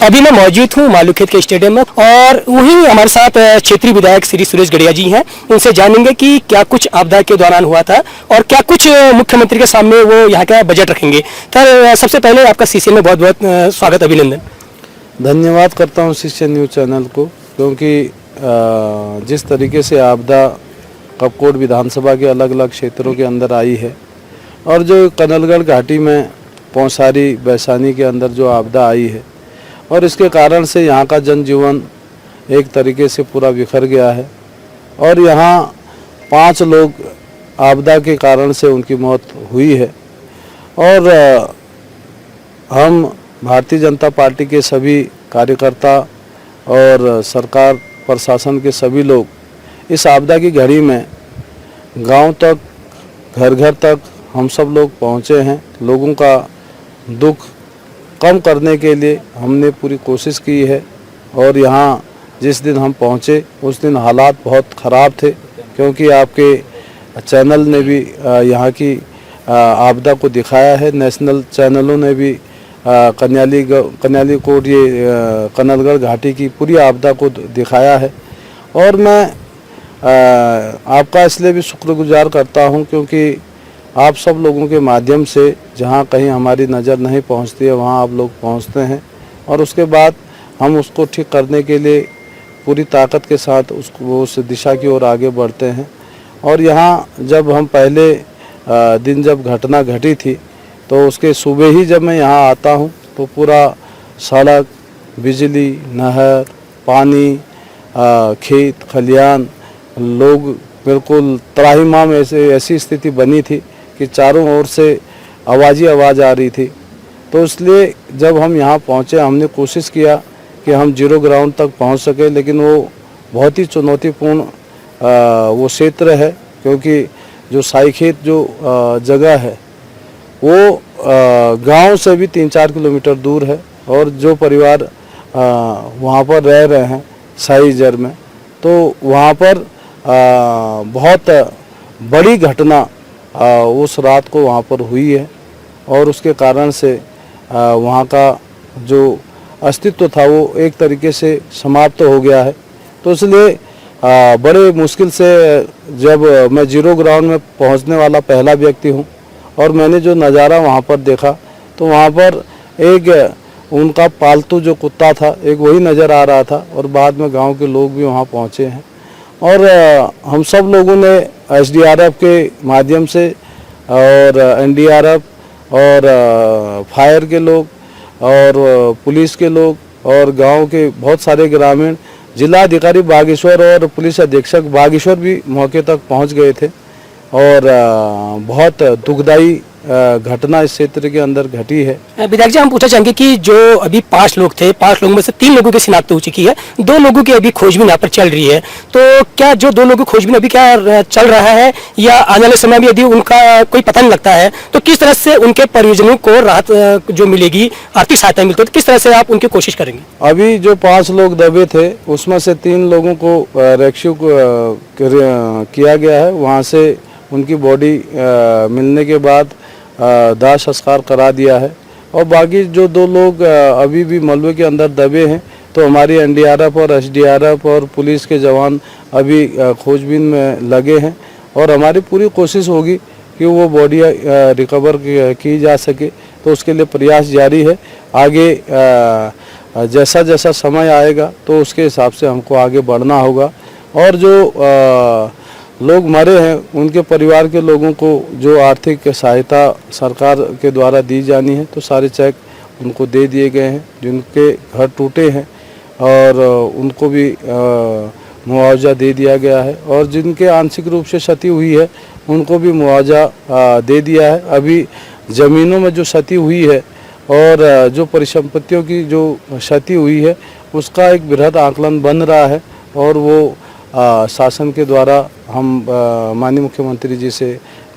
अभी मैं मौजूद हूँ मालूखेत के स्टेडियम में और वहीं हमारे साथ क्षेत्रीय विधायक श्री सुरेश गड़िया जी हैं। उनसे जानेंगे कि क्या कुछ आपदा के दौरान हुआ था और क्या कुछ मुख्यमंत्री के सामने वो यहाँ का बजट रखेंगे। सर, सबसे पहले आपका सीसीएन में बहुत बहुत स्वागत, अभिनंदन। धन्यवाद करता हूँ सीसीएन न्यूज़ चैनल को, क्योंकि जिस तरीके से आपदा कपकोट विधानसभा के अलग अलग क्षेत्रों के अंदर आई है और जो कनलगढ़ घाटी में पौसारी बैसानी के अंदर जो आपदा आई है और इसके कारण से यहाँ का जनजीवन एक तरीके से पूरा बिखर गया है और यहाँ 5 लोग आपदा के कारण से उनकी मौत हुई है। और हम भारतीय जनता पार्टी के सभी कार्यकर्ता और सरकार प्रशासन के सभी लोग इस आपदा की घड़ी में गांव तक, घर घर तक हम सब लोग पहुँचे हैं। लोगों का दुख कम करने के लिए हमने पूरी कोशिश की है और यहाँ जिस दिन हम पहुँचे उस दिन हालात बहुत ख़राब थे, क्योंकि आपके चैनल ने भी यहाँ की आपदा को दिखाया है। नेशनल चैनलों ने भी कन्याली कोट ये कनलगढ़ घाटी की पूरी आपदा को दिखाया है। और मैं आपका इसलिए भी शुक्रगुजार करता हूँ क्योंकि आप सब लोगों के माध्यम से जहाँ कहीं हमारी नज़र नहीं पहुँचती है वहाँ आप लोग पहुँचते हैं और उसके बाद हम उसको ठीक करने के लिए पूरी ताकत के साथ उसको उस दिशा की ओर आगे बढ़ते हैं। और यहाँ जब हम पहले दिन जब घटना घटी थी तो उसके सुबह ही जब मैं यहाँ आता हूँ तो पूरा सड़क, बिजली, नहर, पानी, खेत खलियान, लोग बिल्कुल त्राहिमाम ऐसी स्थिति बनी थी कि चारों ओर से आवाज़ ही आवाज़ आ रही थी। तो इसलिए जब हम यहाँ पहुँचे हमने कोशिश किया कि हम जीरो ग्राउंड तक पहुँच सके, लेकिन वो बहुत ही चुनौतीपूर्ण वो क्षेत्र है, क्योंकि जो साईखेत जो जगह है वो गांव से भी 3-4 किलोमीटर दूर है और जो परिवार वहाँ पर रह रहे हैं साईजर में, तो वहाँ पर बहुत बड़ी घटना उस रात को वहाँ पर हुई है और उसके कारण से वहाँ का जो अस्तित्व था वो एक तरीके से समाप्त हो गया है। तो इसलिए बड़े मुश्किल से जब मैं जीरो ग्राउंड में पहुँचने वाला पहला व्यक्ति हूँ और मैंने जो नज़ारा वहाँ पर देखा तो वहाँ पर एक उनका पालतू जो कुत्ता था एक वही नज़र आ रहा था और बाद में गांव के लोग भी वहाँ पहुँचे हैं और हम सब लोगों ने एसडीआरएफ के माध्यम से और एनडीआरएफ और फायर के लोग और पुलिस के लोग और गांव के बहुत सारे ग्रामीण, जिला अधिकारी बागेश्वर और पुलिस अधीक्षक बागेश्वर भी मौके तक पहुंच गए थे और बहुत दुखदाई घटना इस क्षेत्र के अंदर घटी है। विधायक जी, हम पूछना चाहेंगे कि जो अभी 5 लोग थे, 5 लोगों में से 3 लोगों की शिनाख्त हो चुकी है, 2 लोगों की अभी खोजबीन यहाँ पर चल रही है, तो क्या जो 2 लोगों की खोजबीन अभी क्या चल रहा है या आने वाले समय में यदि उनका कोई पता नहीं लगता है तो किस तरह से उनके परिजनों को राहत जो मिलेगी, आर्थिक सहायता मिलती है, तो किस तरह से आप उनकी कोशिश करेंगे? अभी जो 5 लोग दबे थे उसमें से 3 लोगों को रेस्क्यू किया गया है। वहाँ से उनकी बॉडी मिलने के बाद दाह संस्कार करा दिया है और बाकी जो 2 लोग अभी भी मलबे के अंदर दबे हैं तो हमारी एनडीआरएफ और एसडीआरएफ और पुलिस के जवान अभी खोजबीन में लगे हैं और हमारी पूरी कोशिश होगी कि वो बॉडी रिकवर की जा सके, तो उसके लिए प्रयास जारी है। आगे जैसा जैसा समय आएगा तो उसके हिसाब से हमको आगे बढ़ना होगा और जो लोग मरे हैं उनके परिवार के लोगों को जो आर्थिक सहायता सरकार के द्वारा दी जानी है तो सारे चेक उनको दे दिए गए हैं। जिनके घर टूटे हैं और उनको भी मुआवजा दे दिया गया है और जिनके आंशिक रूप से क्षति हुई है उनको भी मुआवजा दे दिया है। अभी ज़मीनों में जो क्षति हुई है और जो परिसंपत्तियों की जो क्षति हुई है उसका एक बृहद आकलन बन रहा है और वो शासन के द्वारा हम माननीय मुख्यमंत्री जी से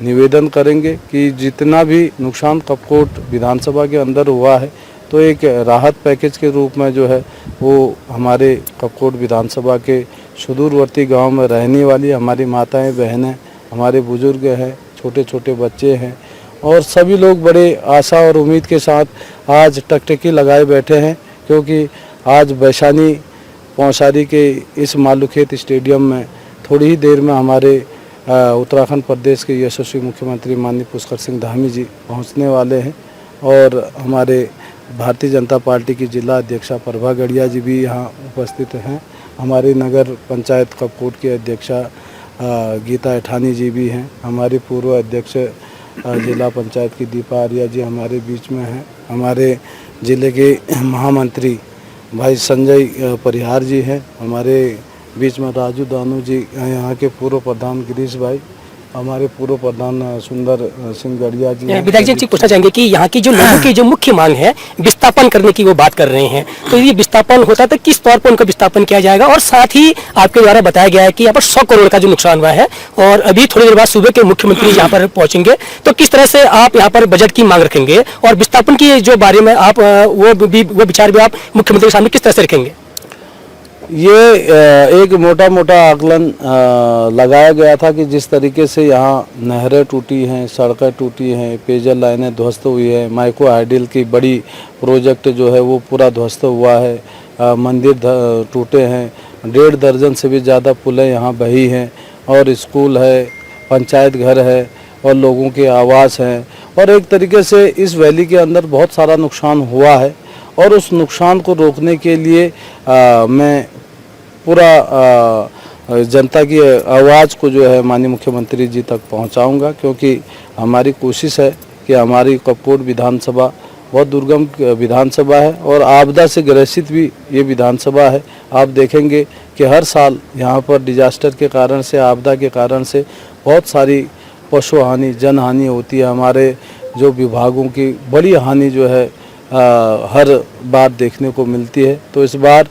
निवेदन करेंगे कि जितना भी नुकसान कपकोट विधानसभा के अंदर हुआ है तो एक राहत पैकेज के रूप में जो है वो हमारे कपकोट विधानसभा के सुदूरवर्ती गांव में रहने वाली हमारी माताएं बहनें, हमारे बुजुर्ग हैं, छोटे छोटे बच्चे हैं और सभी लोग बड़े आशा और उम्मीद के साथ आज टकटकी लगाए बैठे हैं क्योंकि आज बैशानी पौसारी के इस मालूखेत स्टेडियम में थोड़ी ही देर में हमारे उत्तराखंड प्रदेश के यशस्वी मुख्यमंत्री माननीय पुष्कर सिंह धामी जी पहुंचने वाले हैं और हमारे भारतीय जनता पार्टी की जिला अध्यक्षा प्रभा गढ़िया जी भी यहाँ उपस्थित हैं। हमारी नगर पंचायत कपकोट की अध्यक्षा गीता एठानी जी भी हैं। हमारी पूर्व अध्यक्ष जिला पंचायत की दीपा आर्या जी हमारे बीच में हैं। हमारे ज़िले के महामंत्री भाई संजय परिहार जी हैं। हमारे बीच में राजू दानू जी, यहाँ के पूर्व प्रधान गिरीश भाई, हमारे पूर्व प्रधान सुंदर सिंह गढ़िया जी। विधायक जी पूछना चाहेंगे कि यहाँ की जो लोगों की जो मुख्य मांग है विस्थापन करने की वो बात कर रहे हैं, तो ये विस्थापन होता है तो किस तौर पर उनका विस्थापन किया जाएगा? और साथ ही आपके द्वारा बताया गया है कि यहाँ पर 100 करोड़ का जो नुकसान हुआ है और अभी थोड़ी देर बाद सुबह के मुख्यमंत्री यहाँ पर पहुंचेंगे, तो किस तरह से आप यहाँ पर बजट की मांग रखेंगे और विस्थापन की जो बारे में आप वो विचार भी आप मुख्यमंत्री के सामने किस तरह से रखेंगे? ये एक मोटा मोटा आकलन लगाया गया था कि जिस तरीके से यहाँ नहरें टूटी हैं, सड़कें टूटी हैं, पेयजल लाइनें ध्वस्त हुई है, माइक्रो हाइडल की बड़ी प्रोजेक्ट जो है वो पूरा ध्वस्त हुआ है, मंदिर टूटे हैं, 1.5 दर्जन से भी ज़्यादा पुलें यहाँ बही हैं और स्कूल है, पंचायत घर है और लोगों के आवास हैं और एक तरीके से इस वैली के अंदर बहुत सारा नुकसान हुआ है और उस नुकसान को रोकने के लिए मैं पूरा जनता की आवाज़ को जो है माननीय मुख्यमंत्री जी तक पहुंचाऊंगा, क्योंकि हमारी कोशिश है कि हमारी कपकोट विधानसभा बहुत दुर्गम विधानसभा है और आपदा से ग्रसित भी ये विधानसभा है। आप देखेंगे कि हर साल यहाँ पर डिजास्टर के कारण से, आपदा के कारण से बहुत सारी पशु हानि, जन हानि होती है। हमारे जो विभागों की बड़ी हानि जो है हर बार देखने को मिलती है। तो इस बार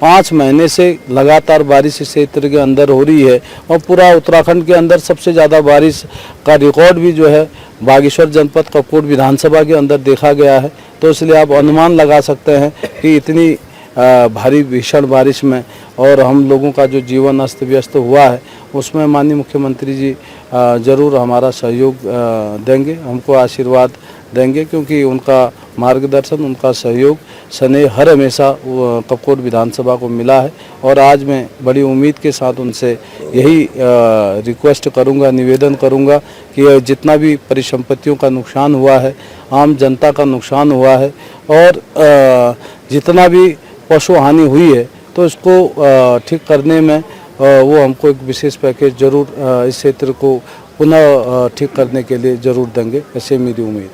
5 महीने से लगातार बारिश इस क्षेत्र के अंदर हो रही है और पूरा उत्तराखंड के अंदर सबसे ज़्यादा बारिश का रिकॉर्ड भी जो है बागेश्वर जनपद कपकोट विधानसभा के अंदर देखा गया है। तो इसलिए आप अनुमान लगा सकते हैं कि इतनी भारी भीषण बारिश में और हम लोगों का जो जीवन अस्त व्यस्त हुआ है उसमें माननीय मुख्यमंत्री जी ज़रूर हमारा सहयोग देंगे, हमको आशीर्वाद देंगे, क्योंकि उनका मार्गदर्शन, उनका सहयोग स्नेह हर हमेशा कपकोट विधानसभा को मिला है। और आज मैं बड़ी उम्मीद के साथ उनसे यही रिक्वेस्ट करूंगा, निवेदन करूंगा कि जितना भी परिसंपत्तियों का नुकसान हुआ है, आम जनता का नुकसान हुआ है और जितना भी पशु हानि हुई है तो इसको ठीक करने में वो हमको एक विशेष पैकेज जरूर इस क्षेत्र को पुनः ठीक करने के लिए जरूर देंगे, ऐसे मेरी उम्मीद।